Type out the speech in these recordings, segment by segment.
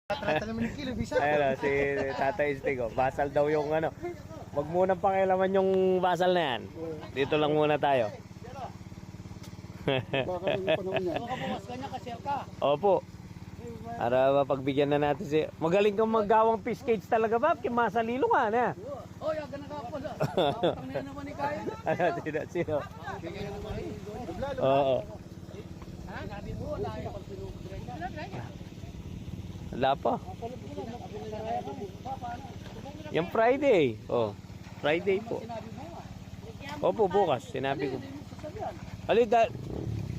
30 naman yung kilo, bisa. Ayun, si Tata Istigo. Basal daw yung ano. Wag munang pakialaman yung basal na yan. Dito lang muna tayo. Makabukas ka niya kasi ka. Opo. Para mapagbigyan na natin si... Magaling kang maggawang fish cage talaga ba? Masalilo ka na. Oh, yaga na kapos. Kapatang na naman ni Kaya. Ano, sino? Oo. Sinabi mo, wala yung pagpinugdre ka. Wala pa. Yung Friday. Oh, Friday po. Opo, bukas. Sinabi ko. Ali,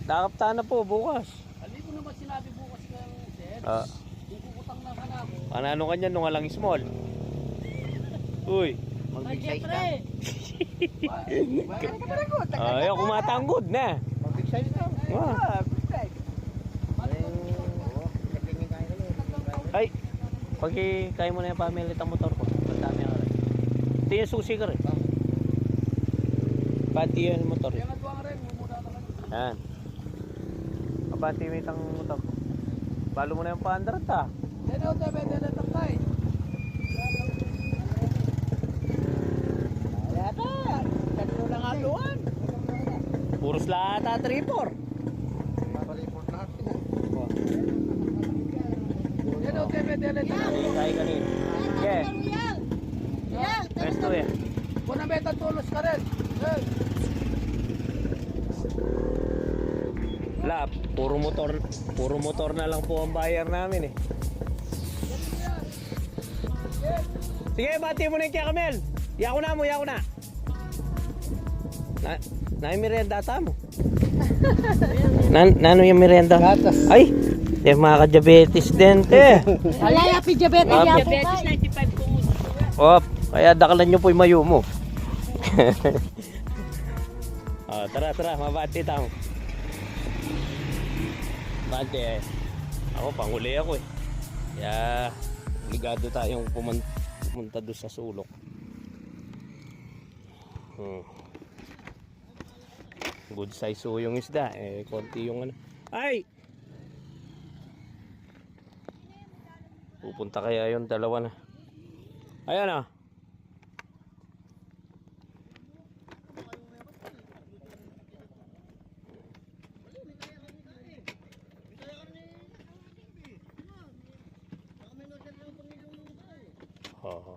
dakapta na po bukas. Ali ko naman sinabi bukas ng sir. Yung kukutang na hanap. Ano kanya nung alang small? Uy. Mag-big size ka. Ayaw, kumatanggod na. Mag-big size ka. Ay, kaya mo na yung pamilit ang motor ko. Pagdami ka rin. Ito yung susi ka rin. Pati yung motor. Yan ang tuwang rin. Yan. Kapati mo itang motor ko. Balo mo na yung pa-100 ha. Yan o, tabi, yan ang takay. Yata, tatlo lang aluan. Puros lahat ha, 3-4. Mapaliport natin. Yan o, tabi, yan ang takay. Kaya kanina. Okay. Resto eh. Kung na beta tulos ka rin. Wala, puro motor na lang po ang buyer namin eh. Sige, bati mo na yung kaya Kamel. Yako na. Na yung merienda ata mo. Nano yung merienda? Gatas. Ay, yung mga ka-diabetes din, te. Wala ya, diabetes ya. Diabetes 95 kung Oh, kaya dakalan nyo po yung mayo mo. Tara, mabati tayo. Bante eh. Ako, panghuli ako eh. Kaya, ligado tayong pumunta doon sa sulok. Good size so yung isda. Konti yung ano. Ay! Pupunta kaya yung dalawa na. Ayan ah.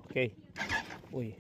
Okay. Uy.